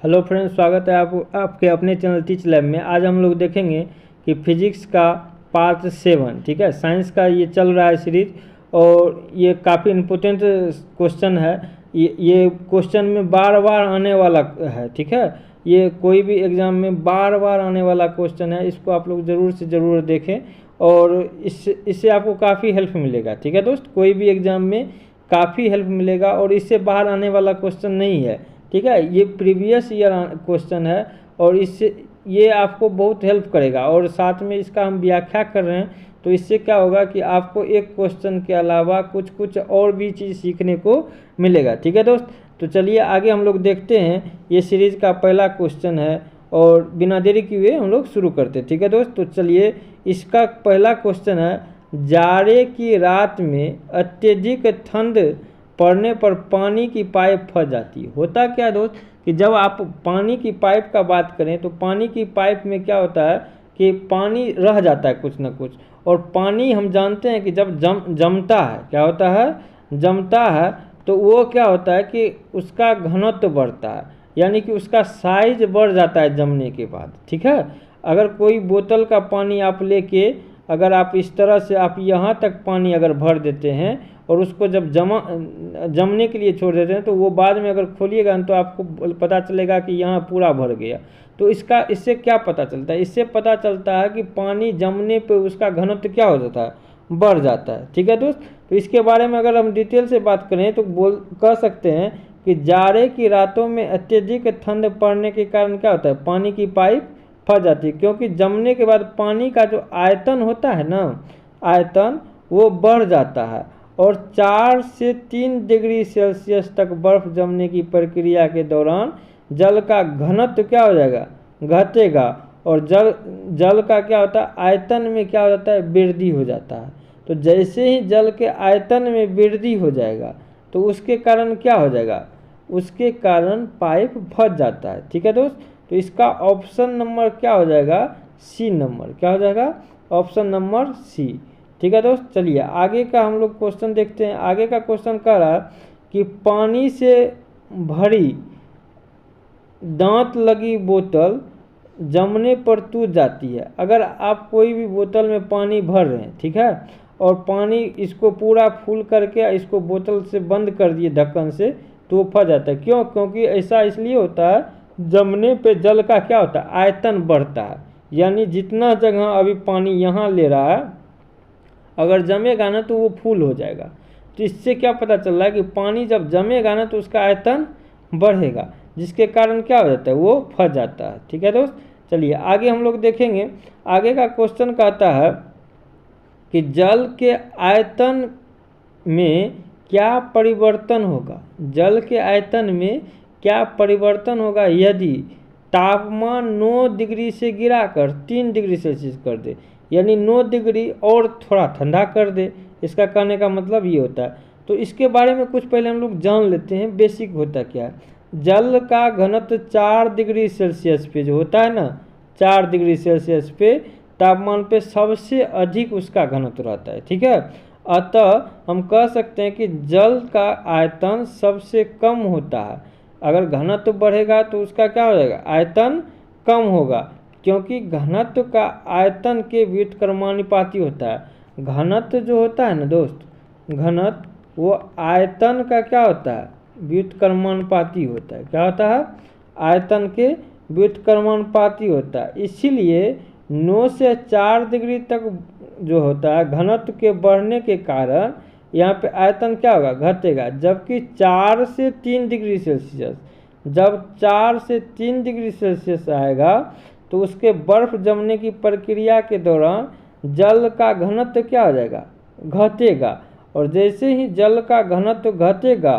Hello friends, स्वागत है आपके अपने चैनल टीच लैब में। आज हम लोग देखेंगे कि फिजिक्स का पार्ट 7, ठीक है, साइंस का ये चल रहा है सीरीज। और ये काफ़ी इम्पोर्टेंट क्वेश्चन है। ये क्वेश्चन में बार बार आने वाला है, ठीक है। ये कोई भी एग्ज़ाम में बार बार आने वाला क्वेश्चन है। इसको आप लोग ज़रूर से ज़रूर देखें और इससे आपको काफ़ी हेल्प मिलेगा, ठीक है दोस्त। कोई भी एग्ज़ाम में काफ़ी हेल्प मिलेगा और इससे बाहर आने वाला क्वेश्चन नहीं है, ठीक है। ये प्रीवियस ईयर क्वेश्चन है और इससे ये आपको बहुत हेल्प करेगा। और साथ में इसका हम व्याख्या कर रहे हैं, तो इससे क्या होगा कि आपको एक क्वेश्चन के अलावा कुछ और भी चीज़ सीखने को मिलेगा, ठीक है दोस्त। तो चलिए आगे हम लोग देखते हैं। ये सीरीज़ का पहला क्वेश्चन है और बिना देरी किए हम लोग शुरू करते हैं, ठीक है दोस्त। तो चलिए, इसका पहला क्वेश्चन है, जाड़े की रात में अत्यधिक ठंड पड़ने पर पानी की पाइप फंस जाती है। होता क्या है दोस्त कि जब आप पानी की पाइप का बात करें तो पानी की पाइप में क्या होता है कि पानी रह जाता है कुछ ना कुछ। और पानी हम जानते हैं कि जब जमता है, क्या होता है, जमता है, तो वो क्या होता है कि उसका घनत्व बढ़ता है, यानी कि उसका साइज बढ़ जाता है जमने के बाद, ठीक है। अगर कोई बोतल का पानी आप लेके अगर आप इस तरह से आप यहाँ तक पानी अगर भर देते हैं और उसको जब जमने के लिए छोड़ देते हैं, तो वो बाद में अगर खोलिएगा तो आपको पता चलेगा कि यहाँ पूरा भर गया। तो इससे क्या पता चलता है? इससे पता चलता है कि पानी जमने पे उसका घनत्व क्या हो जाता है, बढ़ जाता है, ठीक है दोस्त। तो इसके बारे में अगर हम डिटेल से बात करें तो कह सकते हैं कि जाड़े की रातों में अत्यधिक ठंड पड़ने के कारण क्या होता है, पानी की पाइप फंस जाती है। क्योंकि जमने के बाद पानी का जो आयतन होता है ना, आयतन वो बढ़ जाता है और 4 से 3 डिग्री सेल्सियस तक बर्फ जमने की प्रक्रिया के दौरान जल का घनत्व क्या हो जाएगा, घटेगा। और जल का क्या होता है, आयतन में क्या हो जाता है, वृद्धि हो जाता है। तो जैसे ही जल के आयतन में वृद्धि हो जाएगा तो उसके कारण क्या हो जाएगा, उसके कारण पाइप फंस जाता है, ठीक है दोस्त। तो इसका ऑप्शन नंबर क्या हो जाएगा, सी नंबर, क्या हो जाएगा, ऑप्शन नंबर सी, ठीक है दोस्त। चलिए आगे का हम लोग क्वेश्चन देखते हैं। आगे का क्वेश्चन कह रहा है कि पानी से भरी दांत लगी बोतल जमने पर टूट जाती है। अगर आप कोई भी बोतल में पानी भर रहे हैं, ठीक है, और पानी इसको पूरा फुल करके इसको बोतल से बंद कर दिए ढक्कन से, तो वो फंस जाता है। क्यों? क्योंकि ऐसा इसलिए होता है, जमने पे जल का क्या होता है, आयतन बढ़ता है। यानी जितना जगह अभी पानी यहाँ ले रहा है, अगर जमेगा ना तो वो फुल हो जाएगा। तो इससे क्या पता चल रहा है कि पानी जब जमेगा ना तो उसका आयतन बढ़ेगा, जिसके कारण क्या हो जाता है, वो फंस जाता है, ठीक है दोस्त। चलिए आगे हम लोग देखेंगे। आगे का क्वेश्चन कहता है कि जल के आयतन में क्या परिवर्तन होगा, जल के आयतन में क्या परिवर्तन होगा यदि तापमान 9 डिग्री से गिराकर 3 डिग्री सेल्सियस कर दे, यानी 9 डिग्री और थोड़ा ठंडा कर दे। इसका कहने का मतलब ये होता है। तो इसके बारे में कुछ पहले हम लोग जान लेते हैं, बेसिक होता क्या है। जल का घनत्व 4 डिग्री सेल्सियस पे जो होता है ना, 4 डिग्री सेल्सियस पे तापमान पे सबसे अधिक उसका घनत्व रहता है, ठीक है। अतः हम कह सकते हैं कि जल का आयतन सबसे कम होता है। अगर घनत्व बढ़ेगा तो उसका क्या हो जाएगा, आयतन कम होगा, क्योंकि घनत्व का आयतन के व्युत्क्रमानुपाती होता है। घनत्व जो होता है ना दोस्त, घनत्व वो आयतन का क्या होता है, व्युत्क्रमानुपाती होता है। क्या होता है, आयतन के व्युत्क्रमानुपाती होता है। इसीलिए 9 से 4 डिग्री तक जो होता है, घनत्व के बढ़ने के कारण यहाँ पे आयतन क्या होगा, घटेगा। जबकि 4 से 3 डिग्री सेल्सियस, जब 4 से 3 डिग्री सेल्सियस आएगा तो उसके बर्फ जमने की प्रक्रिया के दौरान जल का घनत्व क्या हो जाएगा, घटेगा। और जैसे ही जल का घनत्व घटेगा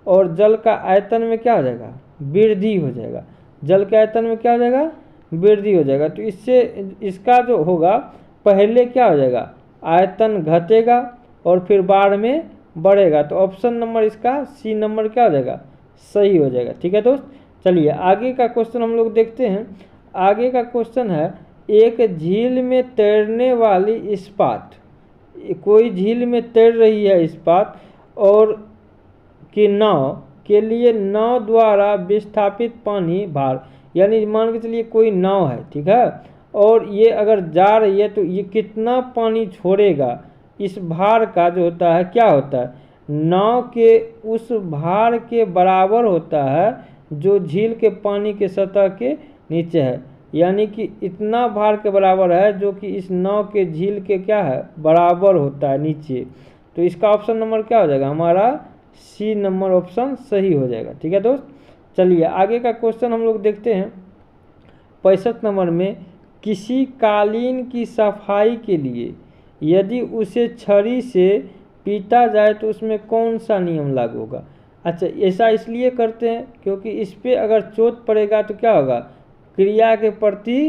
और जल का आयतन में क्या हो जाएगा, वृद्धि हो जाएगा। जल के आयतन में क्या हो जाएगा, वृद्धि हो जाएगा। तो इससे इसका जो होगा, पहले क्या हो जाएगा, आयतन घटेगा और फिर बाद में बढ़ेगा। तो ऑप्शन नंबर इसका सी नंबर क्या हो जाएगा, सही हो जाएगा, ठीक है दोस्त। चलिए आगे का क्वेश्चन हम लोग देखते हैं। आगे का क्वेश्चन है, एक झील में तैरने वाली इस्पात, कोई झील में तैर रही है इस्पात और की नाव के लिए नाव द्वारा विस्थापित पानी भार, यानी मान के चलिए कोई नाव है, ठीक है, और ये अगर जा रही है तो ये कितना पानी छोड़ेगा, इस भार का जो होता है क्या होता है, नाव के उस भार के बराबर होता है जो झील के पानी के सतह के नीचे है। यानी कि इतना भार के बराबर है जो कि इस नाव के झील के क्या है, बराबर होता है नीचे। तो इसका ऑप्शन नंबर क्या हो जाएगा हमारा, सी नंबर ऑप्शन सही हो जाएगा। ठीक है दोस्त, चलिए आगे का क्वेश्चन हम लोग देखते हैं। 65 नंबर में, किसी कालीन की सफाई के लिए यदि उसे छड़ी से पीटा जाए तो उसमें कौन सा नियम लागू होगा। अच्छा, ऐसा इसलिए करते हैं क्योंकि इस पर अगर चोट पड़ेगा तो क्या होगा, क्रिया के प्रति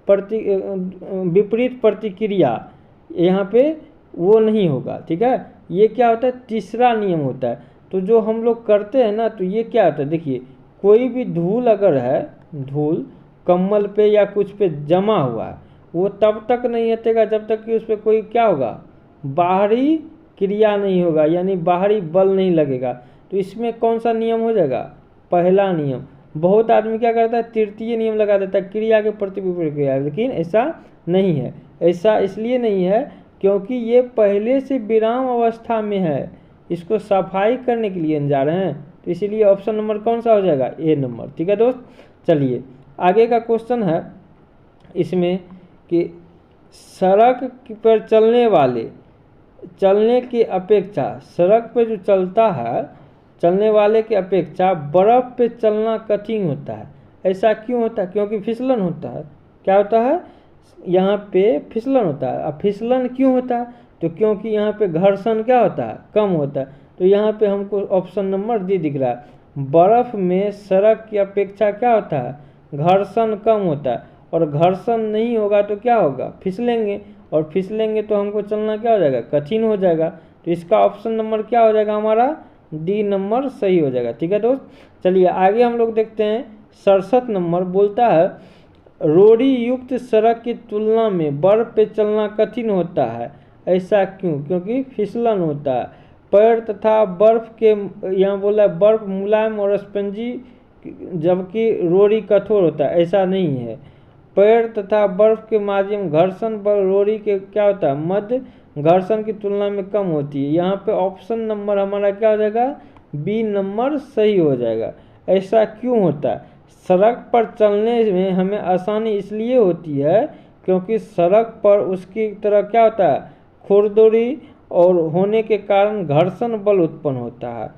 विपरीत प्रतिक्रिया यहाँ पे वो नहीं होगा। ठीक है, ये क्या होता है, तीसरा नियम होता है। तो जो हम लोग करते हैं ना, तो ये क्या होता है, देखिए कोई भी धूल अगर है, धूल कम्बल पे या कुछ पे जमा हुआ है, वो तब तक नहीं हटेगा जब तक कि उस पर कोई क्या होगा, बाहरी क्रिया नहीं होगा, यानी बाहरी बल नहीं लगेगा। तो इसमें कौन सा नियम हो जाएगा, पहला नियम। बहुत आदमी क्या करता है, तृतीय नियम लगा देता है, क्रिया के प्रति विपरीत क्रिया, लेकिन ऐसा नहीं है। ऐसा इसलिए नहीं है क्योंकि ये पहले से विराम अवस्था में है, इसको सफाई करने के लिए जा रहे हैं, तो इसीलिए ऑप्शन नंबर कौन सा हो जाएगा, ए नंबर। ठीक है दोस्त, चलिए आगे का क्वेश्चन है इसमें कि सड़क पर चलने की अपेक्षा, सड़क पे जो चलता है चलने वाले की अपेक्षा बर्फ़ पे चलना कठिन होता है। ऐसा क्यों होता है, क्योंकि फिसलन होता है। क्या होता है, यहाँ पे फिसलन होता है। अब फिसलन क्यों होता है, तो क्योंकि यहाँ पे घर्षण क्या होता है, कम होता है। तो यहाँ पे हमको ऑप्शन नंबर डी दिख रहा है, बर्फ़ में सड़क की अपेक्षा क्या होता है, घर्षण कम होता है, और घर्षण नहीं होगा तो क्या होगा, फिसलेंगे, और फिसलेंगे तो हमको चलना क्या हो जाएगा, कठिन हो जाएगा। तो इसका ऑप्शन नंबर क्या हो जाएगा हमारा, डी नंबर सही हो जाएगा। ठीक है दोस्त, चलिए आगे हम लोग देखते हैं। 67 नंबर बोलता है, रोड़ी युक्त सड़क की तुलना में बर्फ पे चलना कठिन होता है, ऐसा क्यों, क्योंकि फिसलन होता है। पैर तथा बर्फ के, यहाँ बोला है बर्फ मुलायम और स्पंजी जबकि रोड़ी कठोर होता है, ऐसा नहीं है। पैर तथा बर्फ के माध्यम घर्षण बल रोड़ी के क्या होता है, मध्य घर्षण की तुलना में कम होती है। यहाँ पे ऑप्शन नंबर हमारा क्या हो जाएगा, बी नंबर सही हो जाएगा। ऐसा क्यों होता है, सड़क पर चलने में हमें आसानी इसलिए होती है क्योंकि सड़क पर उसकी तरह क्या होता है, खुरदुरी और होने के कारण घर्षण बल उत्पन्न होता है।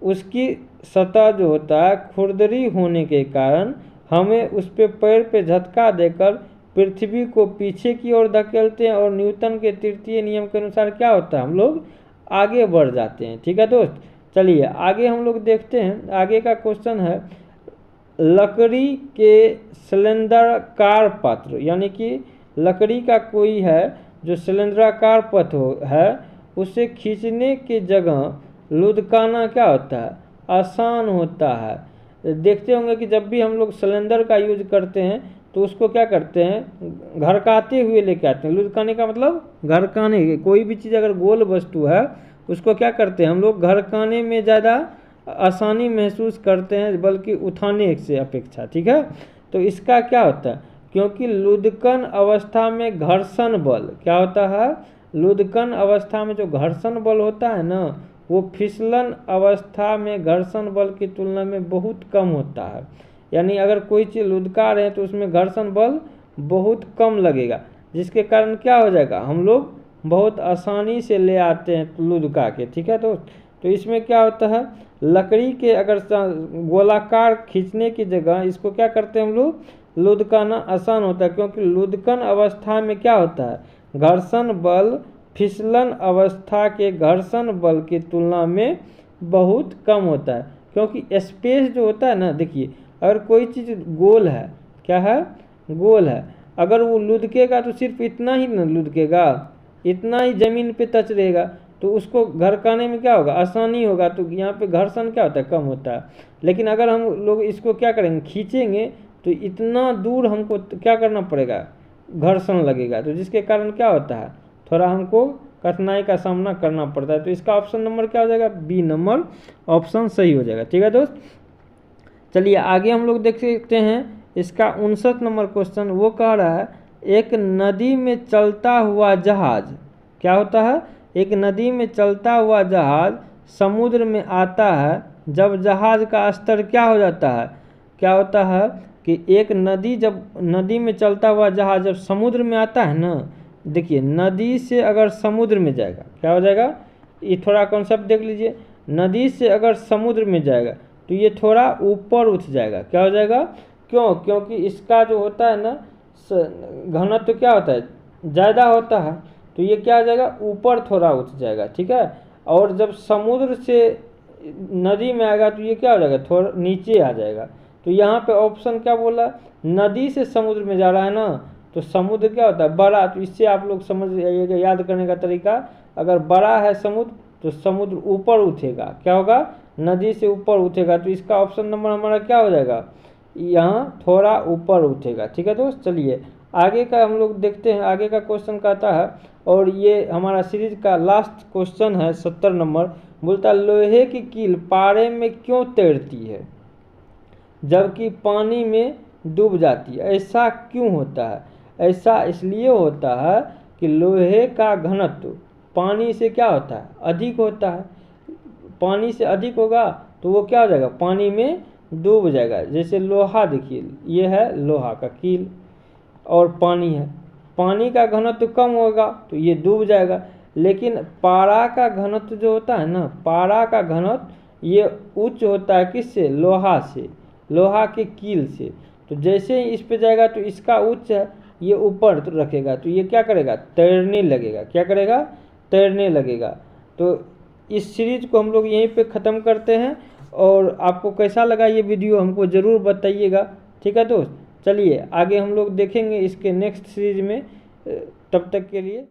उसकी सतह जो होता है खुरदरी होने के कारण हमें उस पे पैर पे झटका देकर पृथ्वी को पीछे की ओर धकेलते हैं, और न्यूटन के तृतीय नियम के अनुसार क्या होता है, हम लोग आगे बढ़ जाते हैं। ठीक है दोस्त, चलिए आगे हम लोग देखते हैं। आगे का क्वेश्चन है, लकड़ी के सिलेंडराकार पात्र, यानी कि लकड़ी का कोई है जो सिलेंडराकार पत्र है, उसे खींचने के जगह लुढ़काना क्या होता है, आसान होता है। देखते होंगे कि जब भी हम लोग सिलेंडर का यूज करते हैं तो उसको क्या करते हैं, घरकाते हुए लेके आते हैं। लुढ़काने का मतलब घरकाने, कोई भी चीज़ अगर गोल वस्तु है उसको क्या करते हैं हम लोग, घरकाने में ज़्यादा आसानी महसूस करते हैं बल्कि उठाने से अपेक्षा। ठीक है, तो इसका क्या होता है, क्योंकि लुढ़कन अवस्था में घर्षण बल क्या होता है, लुढ़कन अवस्था में जो घर्षण बल होता है ना, वो फिसलन अवस्था में घर्षण बल की तुलना में बहुत कम होता है। यानी अगर कोई चीज़ लुढ़का रहे हैं तो उसमें घर्षण बल बहुत कम लगेगा, जिसके कारण क्या हो जाएगा, हम लोग बहुत आसानी से ले आते हैं लुढ़का के। ठीक है तो इसमें क्या होता है, लकड़ी के अगर गोलाकार खींचने की जगह इसको क्या करते हैं हम लोग, लुढ़काना आसान होता है, क्योंकि लुढ़कन अवस्था में क्या होता है, घर्षण बल फिसलन अवस्था के घर्षण बल की तुलना में बहुत कम होता है। क्योंकि स्पेस जो होता है ना, देखिए अगर कोई चीज़ गोल है, क्या है, गोल है, अगर वो लुढ़केगा तो सिर्फ इतना ही ना लुढ़केगा, इतना ही ज़मीन पे टच रहेगा, तो उसको घरकाने में क्या होगा, आसानी होगा। तो यहाँ पे घर्षण क्या होता है, कम होता है। लेकिन अगर हम लोग इसको क्या करेंगे, खींचेंगे तो इतना दूर हमको क्या करना पड़ेगा, घर्षण लगेगा, तो जिसके कारण क्या होता है, थोड़ा हमको कठिनाई का सामना करना पड़ता है। तो इसका ऑप्शन नंबर क्या हो जाएगा, बी नंबर ऑप्शन सही हो जाएगा। ठीक है दोस्त, चलिए आगे हम लोग देख सकते हैं इसका 59 नंबर क्वेश्चन। वो कह रहा है एक नदी में चलता हुआ जहाज, क्या होता है, एक नदी में चलता हुआ जहाज समुद्र में आता है, जब जहाज का स्तर क्या हो जाता है, क्या होता है कि एक नदी, जब नदी में चलता हुआ जहाज जब समुद्र में आता है ना, देखिए नदी से अगर समुद्र में जाएगा क्या हो जाएगा, ये थोड़ा कॉन्सेप्ट देख लीजिए, नदी से अगर समुद्र में जाएगा तो ये थोड़ा ऊपर उठ जाएगा, क्या हो जाएगा, क्यों, क्योंकि इसका जो होता है ना घनत्व तो क्या होता है, ज़्यादा होता है, तो ये क्या हो जाएगा, ऊपर थोड़ा उठ जाएगा। ठीक है, और जब समुद्र से नदी में आएगा तो ये क्या हो जाएगा, थोड़ा नीचे आ जाएगा। तो यहाँ पे ऑप्शन क्या बोला, नदी से समुद्र में जा रहा है ना, तो समुद्र क्या होता है, बड़ा, तो इससे आप लोग समझ जाइएगा, याद करने का तरीका, अगर बड़ा है समुद्र तो समुद्र ऊपर उठेगा, क्या होगा, नदी से ऊपर उठेगा। तो इसका ऑप्शन नंबर हमारा क्या हो जाएगा, यहाँ थोड़ा ऊपर उठेगा। ठीक है दोस्त, चलिए आगे का हम लोग देखते हैं। आगे का क्वेश्चन कहता है, और ये हमारा सीरीज का लास्ट क्वेश्चन है 70 नंबर, बोलता है लोहे की कील पारे में क्यों तैरती है जबकि पानी में डूब जाती है, ऐसा क्यों होता है। ऐसा इसलिए होता है कि लोहे का घनत्व पानी से क्या होता है, अधिक होता है, पानी से अधिक होगा तो वो क्या हो जाएगा, पानी में डूब जाएगा। जैसे लोहा देखिए, ये है लोहा का कील और पानी है, पानी का घनत्व कम होगा तो ये डूब जाएगा। लेकिन पारा का घनत्व जो होता है ना, पारा का घनत्व ये उच्च होता है किससे, लोहा से, लोहा के कील से। तो जैसे ही इस पे जाएगा तो इसका उच्च है, ये ऊपर रखेगा तो ये क्या करेगा, तैरने लगेगा, क्या करेगा, तैरने लगेगा। तो इस सीरीज को हम लोग यहीं पे ख़त्म करते हैं, और आपको कैसा लगा ये वीडियो हमको ज़रूर बताइएगा। ठीक है दोस्त, चलिए आगे हम लोग देखेंगे इसके नेक्स्ट सीरीज में, तब तक के लिए